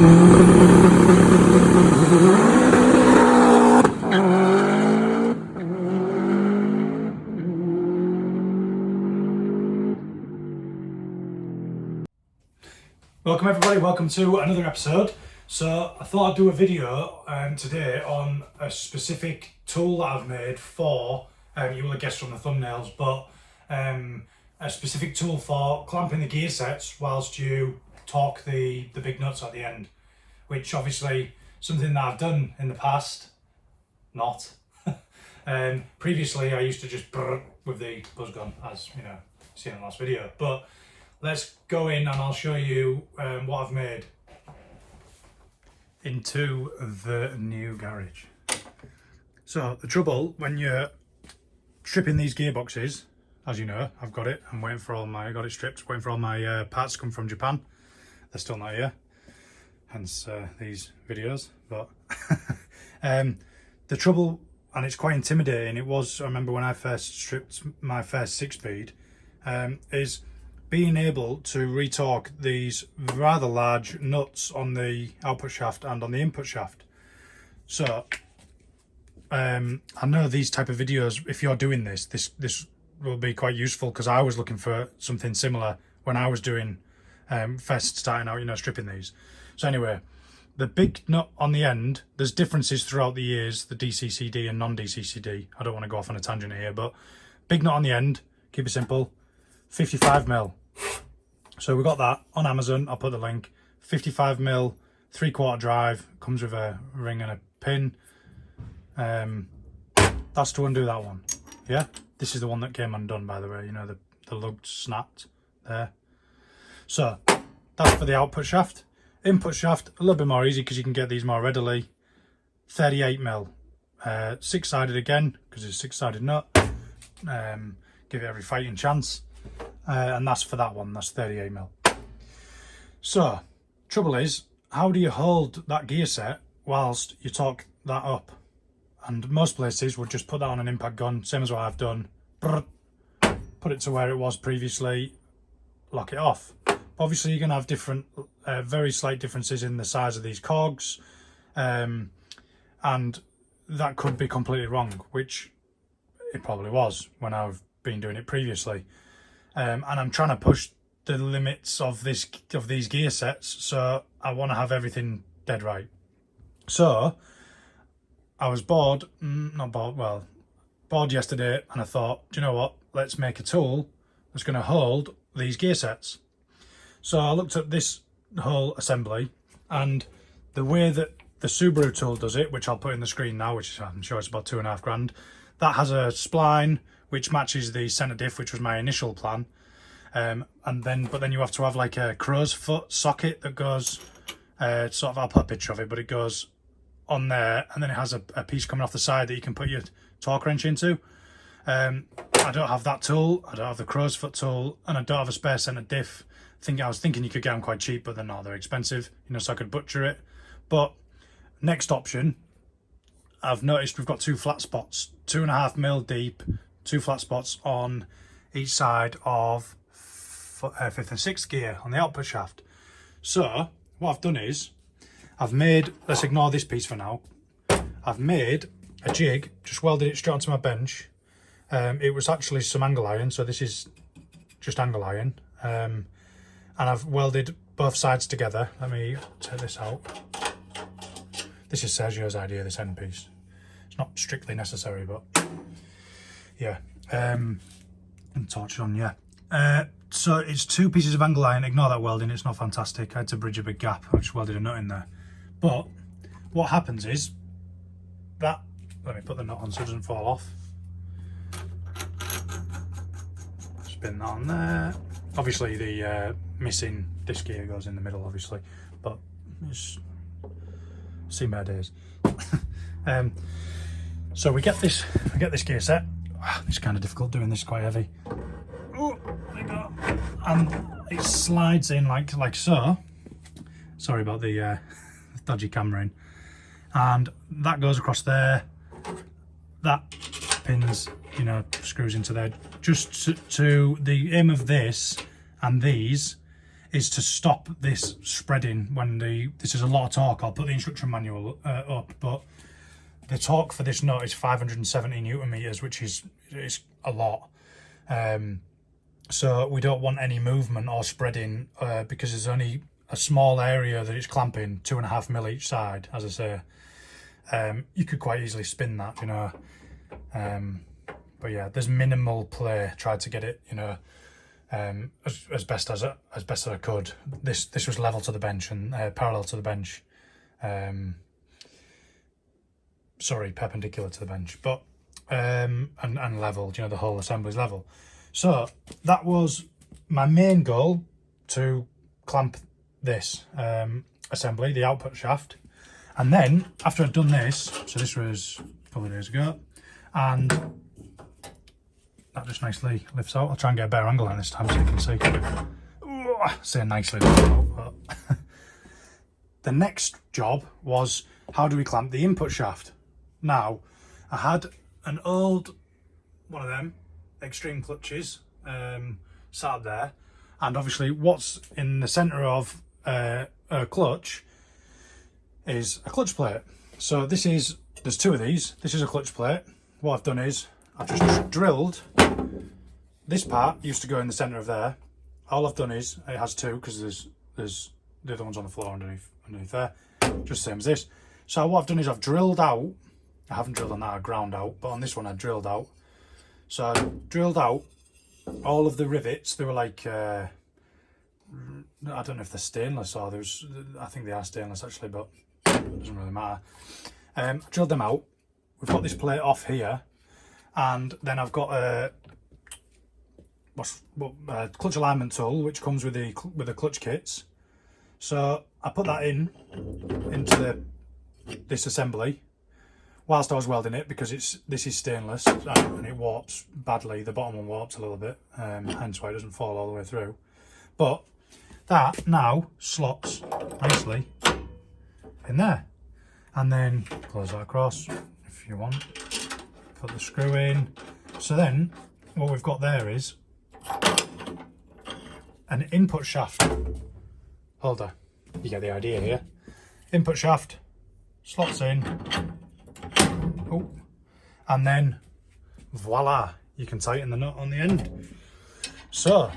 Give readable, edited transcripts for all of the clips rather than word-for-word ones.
Welcome everybody, welcome to another episode. So I thought I'd do a video today on a specific tool that I've made for, you will have guessed from the thumbnails, but a specific tool for clamping the gear sets whilst you torque the big nuts at the end, which obviously something that I've done in the past, not. Previously I used to just brrr with the buzz gun, as you know, seen in the last video, but let's go in and I'll show you what I've made into the new garage. So the trouble when you're stripping these gearboxes, as you know, I've got it. I'm waiting for I got it stripped, waiting for all my parts to come from Japan. They're still not here, hence these videos. But the trouble, and it's quite intimidating, it was, I remember when I first stripped my first 6-speed, is being able to retorque these rather large nuts on the output shaft and on the input shaft. So I know these type of videos, if you're doing this will be quite useful, because I was looking for something similar when I was doing first starting out, you know, stripping these. So anyway, the big nut on the end, there's differences throughout the years, the DCCD and non-DCCD. I don't want to go off on a tangent here, but big nut on the end, keep it simple, 55mm. So we got that on Amazon, I'll put the link. 55mm 3/4 drive, comes with a ring and a pin. That's to undo that one. Yeah, this is the one that came undone, by the way, you know, the lug snapped there. So that's for the output shaft. Input shaft, a little bit more easy because you can get these more readily. 38mm, 6-sided again because it's a 6-sided nut. Give it every fighting chance. And that's for that one, that's 38mm. So, trouble is, how do you hold that gear set whilst you torque that up? And most places would just put that on an impact gun, same as what I've done. Put it to where it was previously, lock it off. Obviously you're going to have different, very slight differences in the size of these cogs, and that could be completely wrong, which it probably was when I've been doing it previously. And I'm trying to push the limits of these gear sets, so I want to have everything dead right. So I was bored yesterday, and I thought, do you know what, let's make a tool that's going to hold these gear sets. So I looked at this whole assembly, and the way that the Subaru tool does it, which I'll put in the screen now, which I'm sure it's about £2.5 grand, that has a spline which matches the centre diff, which was my initial plan, but then you have to have like a crow's foot socket that goes sort of, I'll put a picture of it, but it goes on there, and then it has a piece coming off the side that you can put your torque wrench into. I don't have that tool, I don't have the crow's foot tool, and I don't have a spare centre diff. I was thinking you could get them quite cheap, but they're not, they're expensive, you know, so I could butcher it. But next option, I've noticed we've got two flat spots, 2.5mm deep, two flat spots on each side of 5th and 6th gear on the output shaft. So what I've done is I've made, let's ignore this piece for now, I've made a jig, just welded it straight onto my bench. It was actually some angle iron, so this is just angle iron, and I've welded both sides together. Let me take this out. This is Sergio's idea, this end piece. It's not strictly necessary, but yeah, and torch on, yeah. So it's 2 pieces of angle iron. Ignore that welding, it's not fantastic. I had to bridge a big gap. I just welded a nut in there. But what happens is that, let me put the nut on so it doesn't fall off. Spin that on there. Obviously the missing disc gear goes in the middle, obviously, but it's seen better days. So we get this gear set. It's kind of difficult doing this, quite heavy. Oh, there we go. And it slides in like so. Sorry about the dodgy cameraing. And that goes across there. That pins, you know, screws into there. Just to the aim of this and these is to stop this spreading when this is a lot of torque. I'll put the instruction manual up, but the torque for this nut is 570 Newton meters, which is a lot. So we don't want any movement or spreading because there's only a small area that it's clamping, 2.5 mil each side, as I say. You could quite easily spin that, you know. But yeah, there's minimal play. Tried to get it, you know, as best as I could. This was level to the bench and parallel to the bench. Sorry, perpendicular to the bench, but and level. You know, the whole assembly's level. So that was my main goal, to clamp this assembly, the output shaft. And then after I'd done this, so this was a couple of days ago, and that just nicely lifts out. I'll try and get a better angle on this time so you can see. Say nicely lifts out. But the next job was, how do we clamp the input shaft? Now, I had an old one of them extreme clutches sat there, and obviously what's in the centre of a clutch is a clutch plate. So there's two of these. This is a clutch plate. What I've done is I've just drilled this part. Used to go in the centre of there. All I've done is, it has two because there's the other ones on the floor underneath there, just the same as this. So what I've done is I've drilled out, I haven't drilled on that, I ground out, but on this one I drilled out. So I drilled out all of the rivets. They were like, I don't know if they're stainless or I think they are stainless actually, but it doesn't really matter. I drilled them out. We've got this plate off here, and then I've got a clutch alignment tool which comes with the clutch kits. So I put that into this assembly whilst I was welding it, because this is stainless and it warps badly. The bottom one warps a little bit, hence why it doesn't fall all the way through. But that now slots nicely in there, and then close that across if you want. Put the screw in. So then what we've got there is an input shaft holder. You get the idea here. Input shaft slots in. Oh, and then voila, you can tighten the nut on the end. So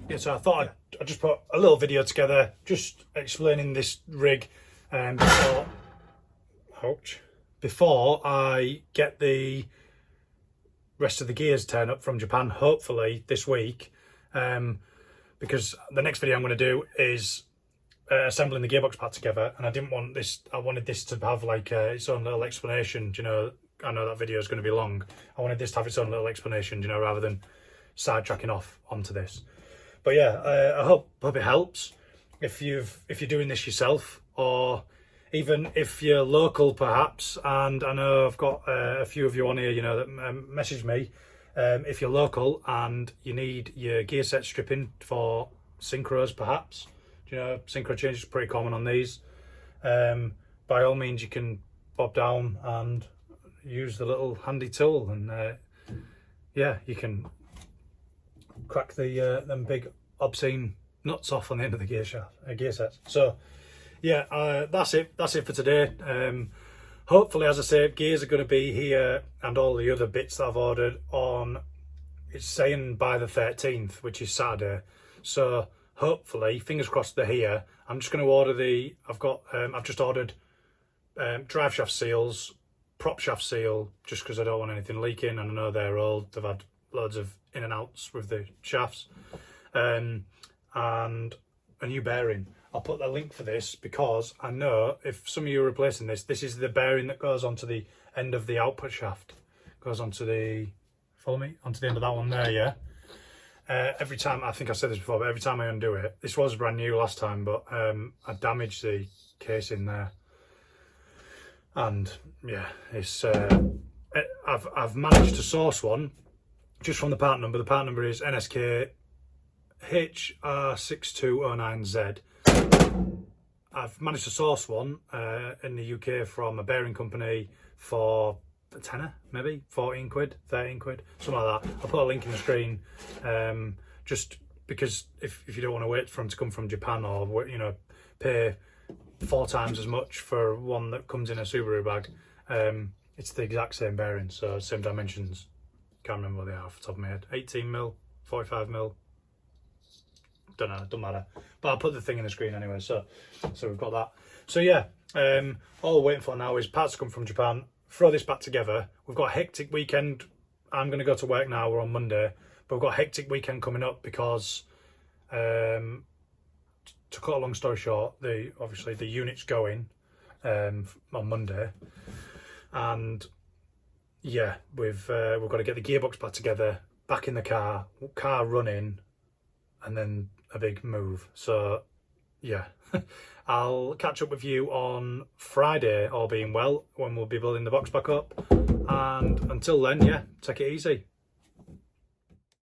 yeah, so I thought I'd just put a little video together just explaining this rig before I get the rest of the gears turned up from Japan, hopefully this week, because the next video I'm going to do is assembling the gearbox part together, and I didn't want this, I wanted this to have like its own little explanation. Do you know, I know that video is going to be long. I wanted this to have its own little explanation, you know, rather than sidetracking off onto this. But yeah, I hope it helps if you're doing this yourself, or even if you're local perhaps. And I know I've got a few of you on here, you know, that message me. If you're local and you need your gear set stripping for synchros perhaps, you know, synchro change is pretty common on these. By all means, you can bob down and use the little handy tool, and yeah, you can crack the them big obscene nuts off on the end of the gear sets. So yeah, that's it for today. Hopefully, as I say, gears are going to be here, and all the other bits that I've ordered on, it's saying by the 13th, which is Saturday. So hopefully, fingers crossed, they're here. I'm just going to order I've just ordered drive shaft seals, prop shaft seal, just because I don't want anything leaking, and I know they're old. They've had loads of in and outs with the shafts, and a new bearing. I'll put the link for this because I know if some of you are replacing this is the bearing that goes onto the end of the output shaft. Goes onto the, follow me, onto the end of that one there, yeah. Every time, I think I said this before, but every time I undo it, this was brand new last time, but I damaged the casing there. And yeah, it's I've managed to source one just from the part number. The part number is NSK HR6209Z. I've managed to source one in the UK from a bearing company for a tenner, maybe 14 quid, 13 quid, something like that. I'll put a link in the screen. Just because if you don't want to wait for them to come from Japan, or you know, pay 4 times as much for one that comes in a Subaru bag, it's the exact same bearing, so same dimensions. Can't remember what they are off the top of my head. 18mm, 45mm. Don't know, doesn't matter. But I'll put the thing in the screen anyway. So we've got that. So yeah, all we're waiting for now is parts to come from Japan. Throw this back together. We've got a hectic weekend. I'm going to go to work now. We're on Monday, but we've got a hectic weekend coming up because, to cut a long story short, obviously the unit's going on Monday, and yeah, we've got to get the gearbox back together, back in the car running, and then a big move. So yeah, I'll catch up with you on Friday, all being well, when we'll be building the box back up. And until then, yeah, take it easy.